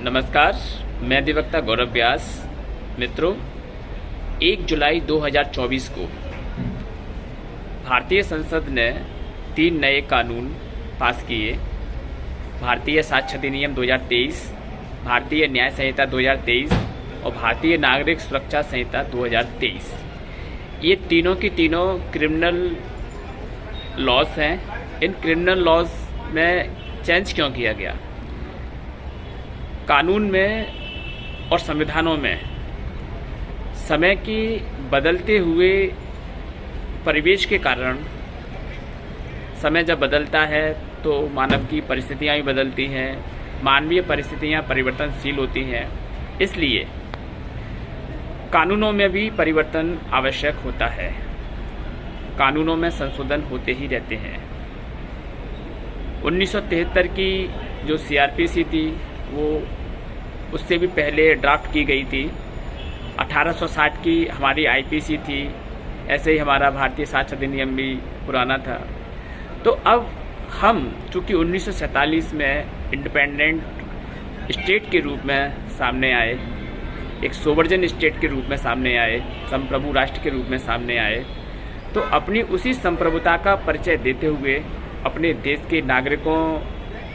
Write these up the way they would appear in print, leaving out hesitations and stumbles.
नमस्कार, मैं अधिवक्ता गौरव व्यास। मित्रों, 1 जुलाई 2024 को भारतीय संसद ने 3 नए कानून पास किए। भारतीय साक्ष्य अधिनियम 2023, भारतीय न्याय संहिता 2023 और भारतीय नागरिक सुरक्षा संहिता 2023। ये तीनों की तीनों क्रिमिनल लॉज हैं। इन क्रिमिनल लॉज में चेंज क्यों किया गया? कानून में और संविधानों में समय की बदलते हुए परिवेश के कारण, समय जब बदलता है तो मानव की परिस्थितियां भी बदलती हैं, मानवीय परिस्थितियां परिवर्तनशील होती हैं। इसलिए कानूनों में भी परिवर्तन आवश्यक होता है। कानूनों में संशोधन होते ही रहते हैं। 1973 की जो सीआरपीसी थी वो उससे भी पहले ड्राफ्ट की गई थी। 1860 की हमारी आईपीसी थी। ऐसे ही हमारा भारतीय साक्ष्य अधिनियम भी पुराना था। तो अब हम चूँकि 1947 में इंडिपेंडेंट स्टेट के रूप में सामने आए, एक सोवर्जन स्टेट के रूप में सामने आए, संप्रभु राष्ट्र के रूप में सामने आए, तो अपनी उसी संप्रभुता का परिचय देते हुए, अपने देश के नागरिकों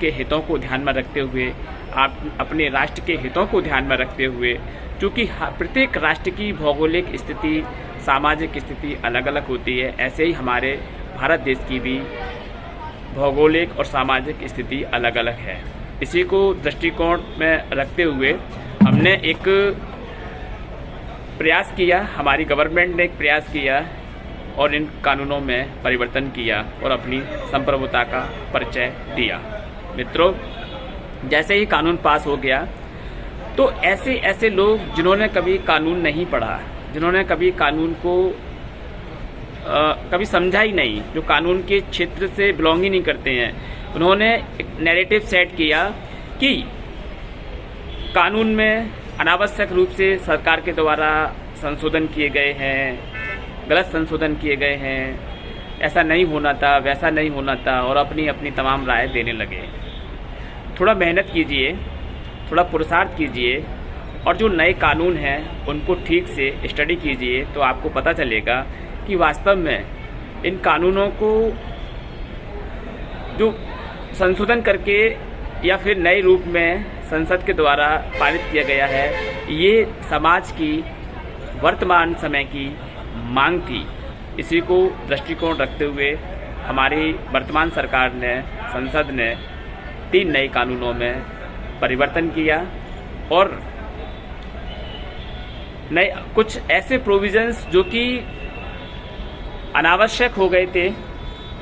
के हितों को ध्यान में रखते हुए, आप अपने राष्ट्र के हितों को ध्यान में रखते हुए, क्योंकि प्रत्येक राष्ट्र की भौगोलिक स्थिति, सामाजिक स्थिति अलग अलग होती है, ऐसे ही हमारे भारत देश की भी भौगोलिक और सामाजिक स्थिति अलग अलग है। इसी को दृष्टिकोण में रखते हुए हमने एक प्रयास किया, हमारी गवर्नमेंट ने एक प्रयास किया और इन कानूनों में परिवर्तन किया और अपनी संप्रभुता का परिचय दिया। मित्रों, जैसे ही कानून पास हो गया तो ऐसे लोग जिन्होंने कभी कानून नहीं पढ़ा, जिन्होंने कभी कानून को कभी समझा ही नहीं, जो कानून के क्षेत्र से बिलोंग ही नहीं करते हैं, उन्होंने एक नैरेटिव सेट किया कि कानून में अनावश्यक रूप से सरकार के द्वारा संशोधन किए गए हैं, गलत संशोधन किए गए हैं, ऐसा नहीं होना था, वैसा नहीं होना था, और अपनी अपनी तमाम राय देने लगे। थोड़ा मेहनत कीजिए, थोड़ा पुरुषार्थ कीजिए और जो नए कानून हैं उनको ठीक से स्टडी कीजिए, तो आपको पता चलेगा कि वास्तव में इन कानूनों को जो संशोधन करके या फिर नए रूप में संसद के द्वारा पारित किया गया है, ये समाज की वर्तमान समय की मांग थी। इसी को दृष्टिकोण रखते हुए हमारी वर्तमान सरकार ने, संसद ने 3 नए कानूनों में परिवर्तन किया और नए कुछ ऐसे प्रोविजंस जो कि अनावश्यक हो गए थे,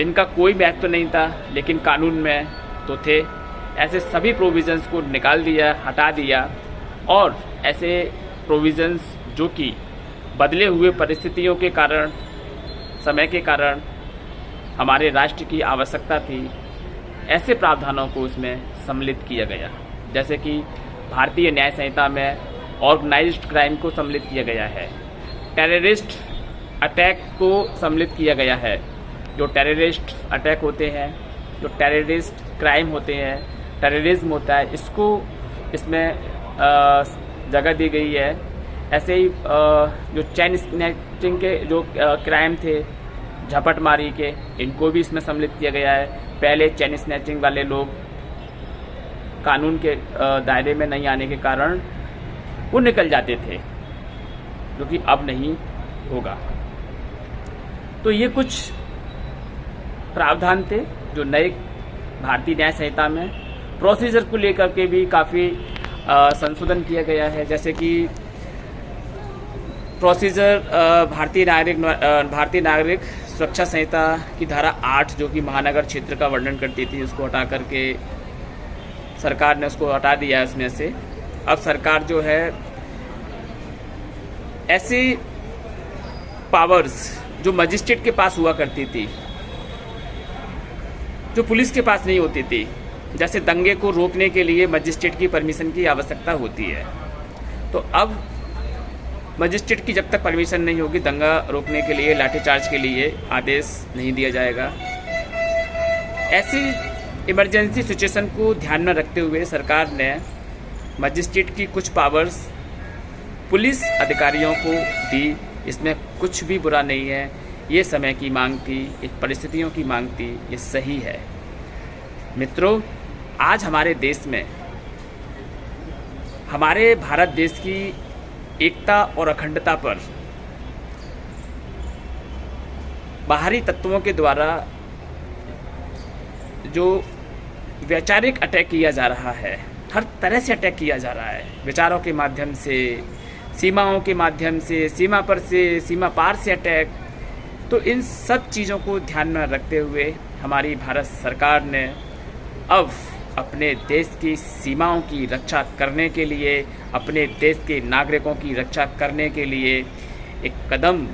इनका कोई महत्व तो नहीं था लेकिन कानून में तो थे, ऐसे सभी प्रोविजंस को निकाल दिया, हटा दिया और ऐसे प्रोविजंस जो कि बदले हुए परिस्थितियों के कारण, समय के कारण हमारे राष्ट्र की आवश्यकता थी, ऐसे प्रावधानों को उसमें सम्मिलित किया गया। जैसे कि भारतीय न्याय संहिता में ऑर्गेनाइज्ड क्राइम को सम्मिलित किया गया है, टेररिस्ट अटैक को सम्मिलित किया गया है। जो टेररिस्ट अटैक होते हैं, जो टेररिस्ट क्राइम होते हैं, टेररिज्म होता है, इसको इसमें जगह दी गई है। ऐसे ही जो चेन स्नैचिंग के जो क्राइम थे, झपटमारी के, इनको भी इसमें सम्मिलित किया गया है। पहले चेन स्नैचिंग वाले लोग कानून के दायरे में नहीं आने के कारण वो निकल जाते थे, जो कि अब नहीं होगा। तो ये कुछ प्रावधान थे जो नए भारतीय न्याय संहिता में प्रोसीजर को लेकर के भी काफ़ी संशोधन किया गया है। जैसे कि प्रोसीजर भारतीय नागरिक सुरक्षा संहिता की धारा 8 जो कि महानगर क्षेत्र का वर्णन करती थी, उसको हटा करके सरकार ने उसको हटा दिया है उसमें से। अब सरकार जो है ऐसी पावर्स जो मजिस्ट्रेट के पास हुआ करती थी, जो पुलिस के पास नहीं होती थी, जैसे दंगे को रोकने के लिए मजिस्ट्रेट की परमिशन की आवश्यकता होती है, तो अब मजिस्ट्रेट की जब तक परमिशन नहीं होगी, दंगा रोकने के लिए, लाठीचार्ज के लिए आदेश नहीं दिया जाएगा। ऐसी इमरजेंसी सिचुएशन को ध्यान में रखते हुए सरकार ने मजिस्ट्रेट की कुछ पावर्स पुलिस अधिकारियों को दी, इसमें कुछ भी बुरा नहीं है। ये समय की मांग थी, एक परिस्थितियों की मांग थी, ये सही है। मित्रों, आज हमारे देश में, हमारे भारत देश की एकता और अखंडता पर बाहरी तत्वों के द्वारा जो वैचारिक अटैक किया जा रहा है, हर तरह से अटैक किया जा रहा है, विचारों के माध्यम से, सीमाओं के माध्यम से, सीमा पर से, सीमा पार से अटैक। तो इन सब चीज़ों को ध्यान में रखते हुए हमारी भारत सरकार ने अब अपने देश की सीमाओं की रक्षा करने के लिए, अपने देश के नागरिकों की रक्षा करने के लिए एक कदम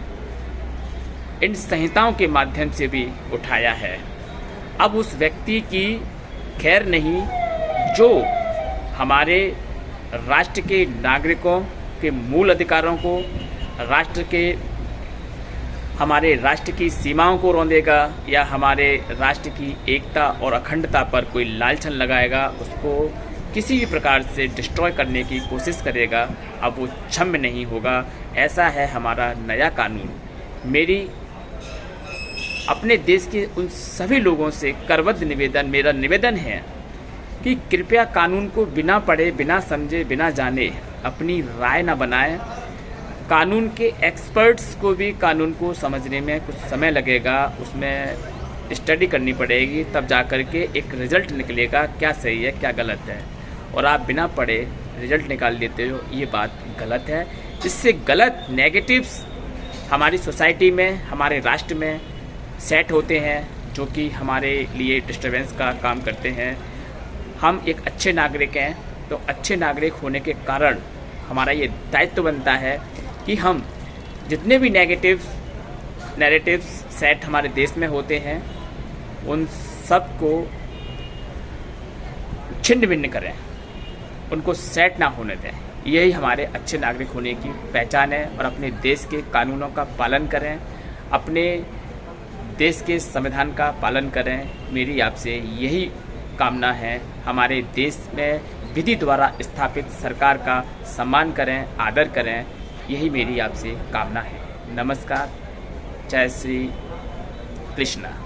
इन संहिताओं के माध्यम से भी उठाया है। अब उस व्यक्ति की खैर नहीं जो हमारे राष्ट्र के नागरिकों के मूल अधिकारों को, हमारे राष्ट्र की सीमाओं को रौंदेगा या हमारे राष्ट्र की एकता और अखंडता पर कोई लांछन लगाएगा, उसको किसी भी प्रकार से डिस्ट्रॉय करने की कोशिश करेगा, अब वो क्षम्य नहीं होगा। ऐसा है हमारा नया कानून। मेरी अपने देश के उन सभी लोगों से करबद्ध निवेदन, मेरा निवेदन है कि कृपया कानून को बिना पढ़े, बिना समझे, बिना जाने अपनी राय न बनाएं। कानून के एक्सपर्ट्स को भी कानून को समझने में कुछ समय लगेगा, उसमें स्टडी करनी पड़ेगी, तब जा कर के एक रिजल्ट निकलेगा, क्या सही है क्या गलत है। और आप बिना पढ़े रिजल्ट निकाल लेते हो, ये बात गलत है। इससे गलत नेगेटिव्स हमारी सोसाइटी में, हमारे राष्ट्र में सेट होते हैं, जो कि हमारे लिए डिस्टर्बेंस का काम करते हैं। हम एक अच्छे नागरिक हैं, तो अच्छे नागरिक होने के कारण हमारा ये दायित्व बनता है कि हम जितने भी नैरेटिव्स सेट हमारे देश में होते हैं, उन सब को छिन्न भिन्न करें, उनको सेट ना होने दें। यही हमारे अच्छे नागरिक होने की पहचान है। और अपने देश के कानूनों का पालन करें, अपने देश के संविधान का पालन करें। मेरी आपसे यही कामना है। हमारे देश में विधि द्वारा स्थापित सरकार का सम्मान करें, आदर करें, यही मेरी आपसे कामना है। नमस्कार, जय श्री कृष्णा।